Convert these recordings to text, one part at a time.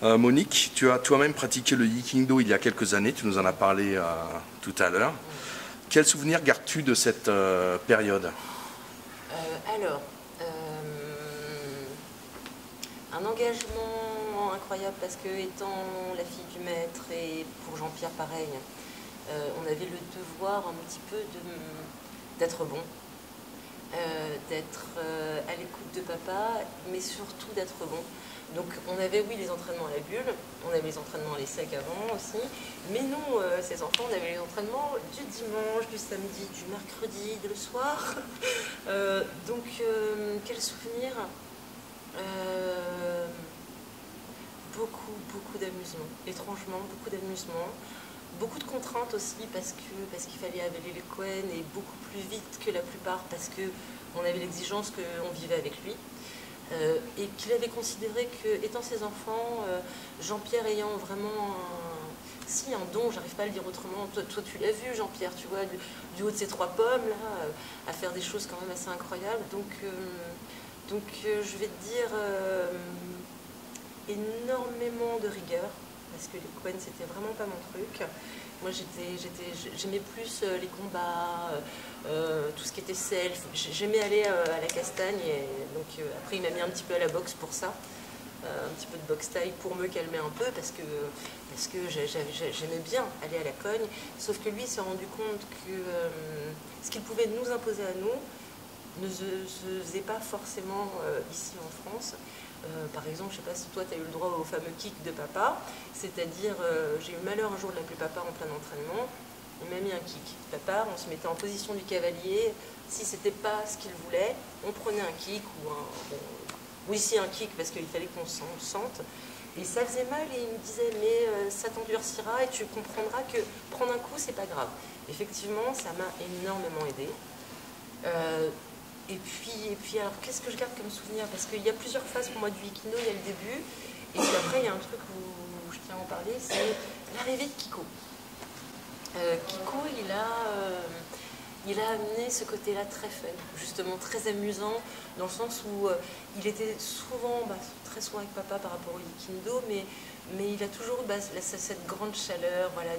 Monique, tu as toi-même pratiqué le Yikindo il y a quelques années, tu nous en as parlé tout à l'heure. Quel souvenir gardes-tu de cette période? Alors, un engagement incroyable parce que étant la fille du maître et pour Jean-Pierre pareil, on avait le devoir un petit peu d'être bon, d'être à l'écoute de papa, mais surtout d'être bon. Donc on avait oui les entraînements à la bulle, on avait les entraînements à l'ESSEC avant aussi, mais nous, ces enfants, on avait les entraînements du dimanche, du samedi, du mercredi, le soir. Donc quel souvenir. Beaucoup d'amusement, étrangement beaucoup d'amusement, beaucoup de contraintes aussi parce qu'il fallait avaler les Cohen et beaucoup plus vite que la plupart parce que on avait l'exigence qu'on vivait avec lui. Et qu'il avait considéré que, étant ses enfants, Jean-Pierre ayant vraiment un don, j'arrive pas à le dire autrement, toi tu l'as vu Jean-Pierre, tu vois, du haut de ses 3 pommes, là, à faire des choses quand même assez incroyables. Donc je vais te dire énormément de rigueur, parce que les Cohen c'était vraiment pas mon truc. Moi j'aimais plus les combats, tout ce qui était self. J'aimais aller à la castagne, et donc après il m'a mis un petit peu à la boxe pour ça, un petit peu de boxe taille pour me calmer un peu, parce que j'aimais bien aller à la cogne, sauf que lui s'est rendu compte que ce qu'il pouvait nous imposer à nous ne se faisait pas forcément ici en France. Par exemple, je ne sais pas si toi tu as eu le droit au fameux kick de papa, c'est-à-dire j'ai eu le malheur un jour de l'appeler papa en plein entraînement, il m'a mis un kick. Papa, on se mettait en position du cavalier, si c'était pas ce qu'il voulait, on prenait un kick ou oui, si un kick parce qu'il fallait qu'on se sente. Et ça faisait mal et il me disait mais ça t'endurcira et tu comprendras que prendre un coup c'est pas grave. Effectivement, ça m'a énormément aidé. Et puis alors, qu'est-ce que je garde comme souvenir? Parce qu'il y a plusieurs phases pour moi du Yikido, il y a le début, et puis après il y a un truc où je tiens à en parler, c'est l'arrivée de Kiko. Kiko, il a amené ce côté-là très fun, justement très amusant, dans le sens où il était souvent, très souvent avec papa par rapport au Yikido, mais il a toujours cette grande chaleur, voilà,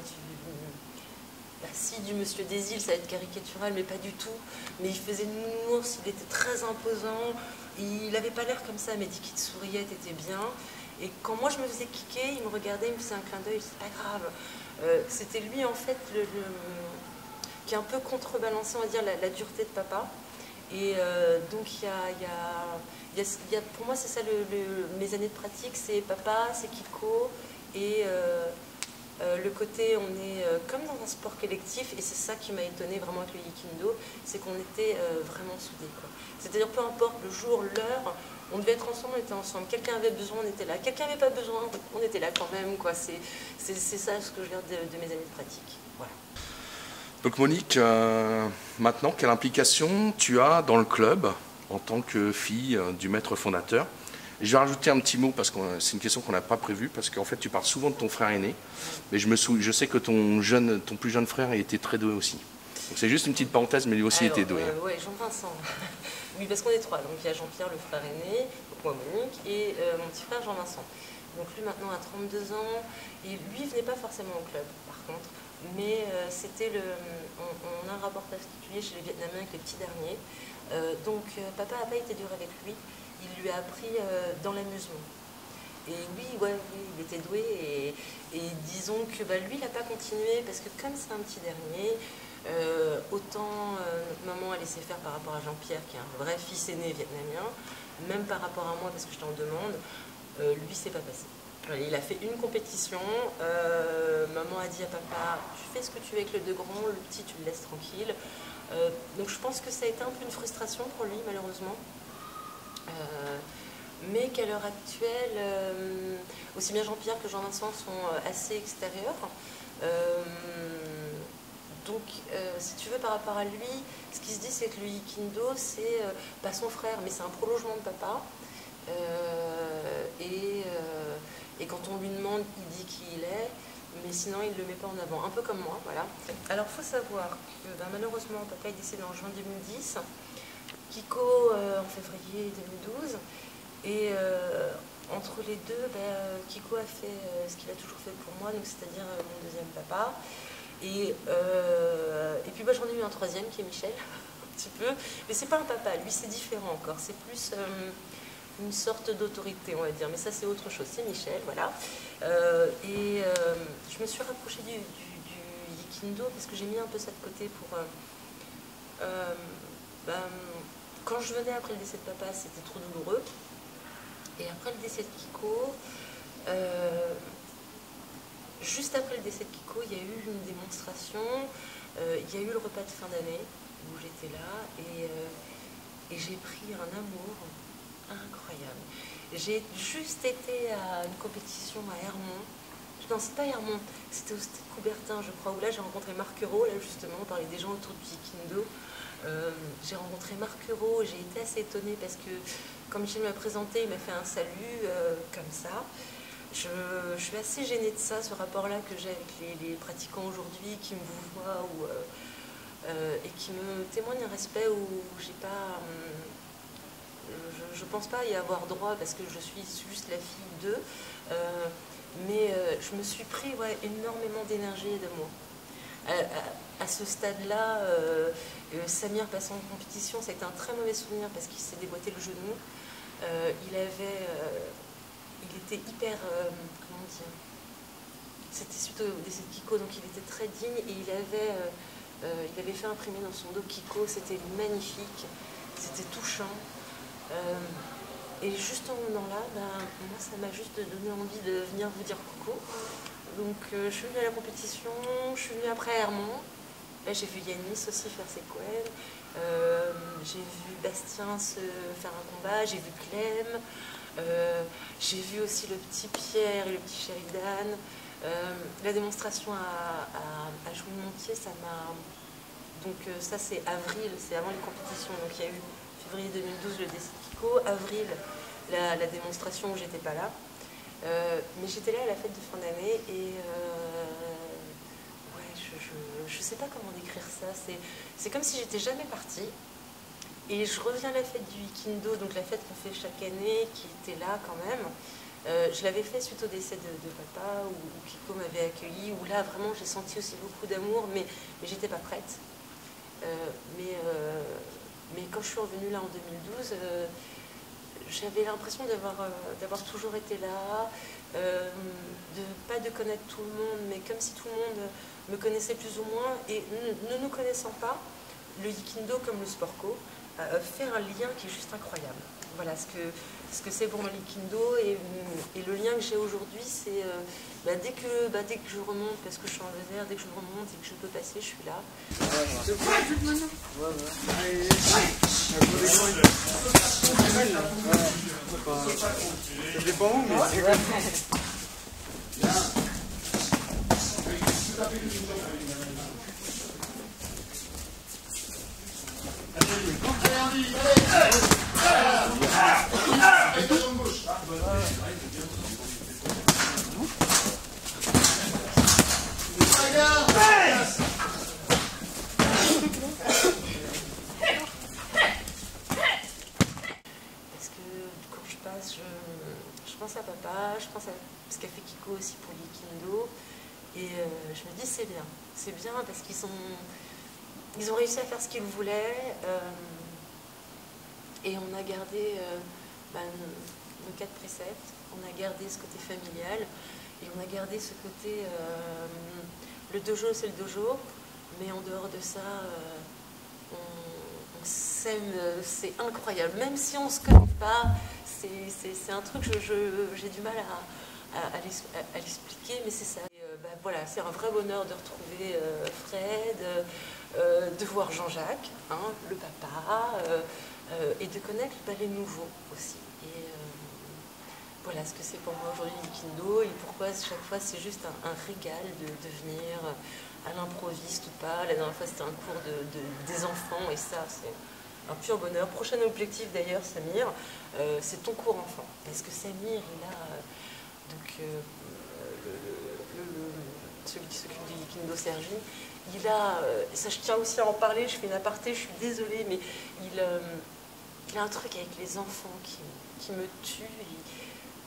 si du Monsieur des Îles, ça va être caricatural, mais pas du tout. Mais il faisait nounours, il était très imposant. Il n'avait pas l'air comme ça, mais dit qu'il te souriait, t'étais bien. Et quand moi je me faisais kicker, il me regardait, il me faisait un clin d'œil, c'est pas grave. C'était lui en fait qui a un peu contrebalancé, on va dire, la dureté de papa. Et donc pour moi c'est ça mes années de pratique, c'est papa, c'est Kiko et le côté, on est comme dans un sport collectif, et c'est ça qui m'a étonnée vraiment avec le Yikindo, c'est qu'on était vraiment soudés. C'est-à-dire, peu importe le jour, l'heure, on devait être ensemble, on était ensemble. Quelqu'un avait besoin, on était là. Quelqu'un n'avait pas besoin, on était là quand même. C'est ça ce que je garde de mes années de pratique. Voilà. Donc Monique, maintenant, quelle implication tu as dans le club en tant que fille du maître fondateur? Et je vais rajouter un petit mot parce que c'est une question qu'on n'a pas prévue, parce qu'en fait tu parles souvent de ton frère aîné, mais je sais que ton plus jeune frère était très doué aussi. Donc c'est juste une petite parenthèse, mais lui aussi était doué. Oui, Jean-Vincent. Oui, parce qu'on est 3. Donc il y a Jean-Pierre, le frère aîné, donc moi Monique, et mon petit frère Jean-Vincent. Donc lui maintenant a 32 ans, et lui venait pas forcément au club par contre, mais on a un rapport particulier chez les Vietnamiens avec les petits derniers. Donc papa n'a pas été dur avec lui, il lui a appris dans l'amusement. Et oui, il était doué, et disons que lui, il n'a pas continué, parce que comme c'est un petit dernier, autant maman a laissé faire par rapport à Jean-Pierre, qui est un vrai fils aîné vietnamien, même par rapport à moi, parce que je t'en demande, lui, c'est pas passé. Il a fait une compétition, maman a dit à papa, tu fais ce que tu veux avec le 2 grands, le petit, tu le laisses tranquille. Donc je pense que ça a été un peu une frustration pour lui, malheureusement. Mais qu'à l'heure actuelle, aussi bien Jean-Pierre que Jean-Vincent sont assez extérieurs. Donc, si tu veux, par rapport à lui, ce qui se dit, c'est que le Yikindo, c'est pas son frère, mais c'est un prolongement de papa. Et quand on lui demande, il dit qui il est, mais sinon, il ne le met pas en avant. Un peu comme moi, voilà. Alors, il faut savoir que malheureusement, papa est décédé en juin 2010, Kiko en février 2012. Et entre les deux, Kiko a fait ce qu'il a toujours fait pour moi, donc c'est-à-dire mon deuxième papa. Et puis j'en ai eu un troisième qui est Michel, un petit peu. Mais c'est pas un papa, lui c'est différent encore. C'est plus une sorte d'autorité, on va dire. Mais ça c'est autre chose, c'est Michel, voilà. Je me suis rapprochée du Yikindo parce que j'ai mis un peu ça de côté pour... quand je venais après le décès de papa, c'était trop douloureux. Et après le décès de Kiko, juste après le décès de Kiko, il y a eu une démonstration, il y a eu le repas de fin d'année où j'étais là et j'ai pris un amour incroyable. J'ai juste été à une compétition à Hermont. Non, c'est pas Hermont, c'était au Stade Coubertin, je crois, où là j'ai rencontré Marc Euro, là justement, on parlait des gens autour du Yikindo. J'ai rencontré Marc Euro, j'ai été assez étonnée parce que quand Michel m'a présenté, il m'a fait un salut comme ça. Je suis assez gênée de ça, ce rapport-là que j'ai avec les pratiquants aujourd'hui qui me voient et qui me témoignent un respect où j'ai pas... je pense pas y avoir droit parce que je suis juste la fille d'eux. Mais je me suis pris énormément d'énergie et d'amour. À ce stade-là, Samir passant en compétition, c'était un très mauvais souvenir parce qu'il s'est déboîté le genou. Il était hyper, comment dire, c'était suite au décès de Kiko, donc il était très digne et il avait fait imprimer dans son dos Kiko, c'était magnifique, c'était touchant. Et juste en venant là, moi ça m'a juste donné envie de venir vous dire coucou. Donc je suis venue à la compétition, je suis venue après à Hermont. Là j'ai vu Yanis aussi faire ses couettes. J'ai vu Bastien se faire un combat, j'ai vu Clem. J'ai vu aussi le petit Pierre et le petit Sheridan. La démonstration à Jouy-Montier, ça m'a... Donc ça c'est avril, c'est avant les compétitions. Donc il y a eu février 2012 le décès de Kiko, avril la démonstration où j'étais pas là. Mais j'étais là à la fête de fin d'année et je sais pas comment décrire ça. C'est comme si j'étais jamais partie. Et je reviens à la fête du Yikindo, donc la fête qu'on fait chaque année, qui était là quand même. Je l'avais fait suite au décès de papa, où Kiko m'avait accueilli, où là vraiment j'ai senti aussi beaucoup d'amour, mais j'étais pas prête. Mais quand je suis revenue là en 2012, j'avais l'impression d'avoir toujours été là, pas de connaître tout le monde, mais comme si tout le monde me connaissait plus ou moins. Et ne nous connaissant pas, le Yikindo comme le Sport-Co fait un lien qui est juste incroyable. Voilà ce que c'est pour moi le Yikindo et le lien que j'ai aujourd'hui, c'est dès que je remonte, parce que je suis en Lozère, dès que je remonte et que je peux passer, je suis là. Ça dépend où, mais c'est je pense à papa, je pense à ce qu'a fait Kiko aussi pour Yikindo, et je me dis c'est bien parce ils ont réussi à faire ce qu'ils voulaient, et on a gardé nos 4 préceptes, on a gardé ce côté familial, et on a gardé ce côté, le dojo c'est le dojo, mais en dehors de ça, on s'aime, c'est incroyable, même si on ne se connaît pas, c'est un truc que j'ai du mal à l'expliquer, mais c'est ça. Voilà, c'est un vrai bonheur de retrouver Fred, de voir Jean-Jacques, hein, le papa, et de connaître les nouveaux aussi. Et voilà ce que c'est pour moi aujourd'hui Yikindo et pourquoi chaque fois c'est juste un régal de venir à l'improviste ou pas. La dernière fois c'était un cours des enfants et ça c'est un pur bonheur. Prochain objectif d'ailleurs Samir, c'est ton cours enfant. Parce que Samir il a celui qui s'occupe du Yikindo Sergi, il a, ça je tiens aussi à en parler, je fais une aparté, je suis désolée, mais il a un truc avec les enfants qui me tue.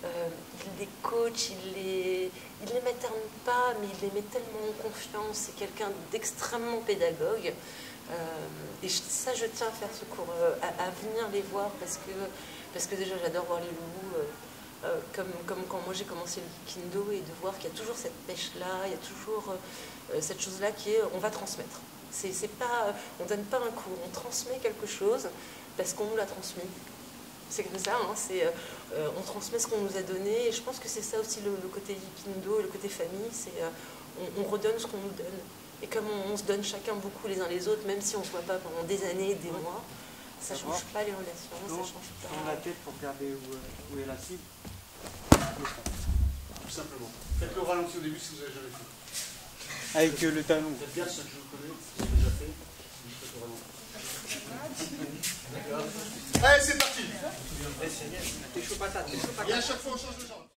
il les coach, il les materne pas, mais il les met tellement en confiance. C'est quelqu'un d'extrêmement pédagogue. Et ça, je tiens à faire ce cours, à venir les voir, parce que déjà, j'adore voir les loups, comme quand moi j'ai commencé le kendo, et de voir qu'il y a toujours cette pêche-là, il y a toujours cette chose-là qui est on va transmettre. C'est pas, on ne donne pas un cours, on transmet quelque chose parce qu'on nous l'a transmis. C'est comme ça, hein, on transmet ce qu'on nous a donné, et je pense que c'est ça aussi le côté kendo et le côté famille, c'est on redonne ce qu'on nous donne. Et comme on se donne chacun beaucoup les uns les autres, même si on ne se voit pas pendant des années, des mois, ça ne change pas les relations, ça change pas. Tourne la tête pour regarder où est la cible. Tout simplement. Faites-le au ralenti au début si vous n'avez jamais fait. Avec le talon. Faites bien ceux que je vous connais, si vous avez déjà fait. Faites au ralenti. Allez, c'est parti. T'es chaud patate, Et à chaque fois, on change de genre.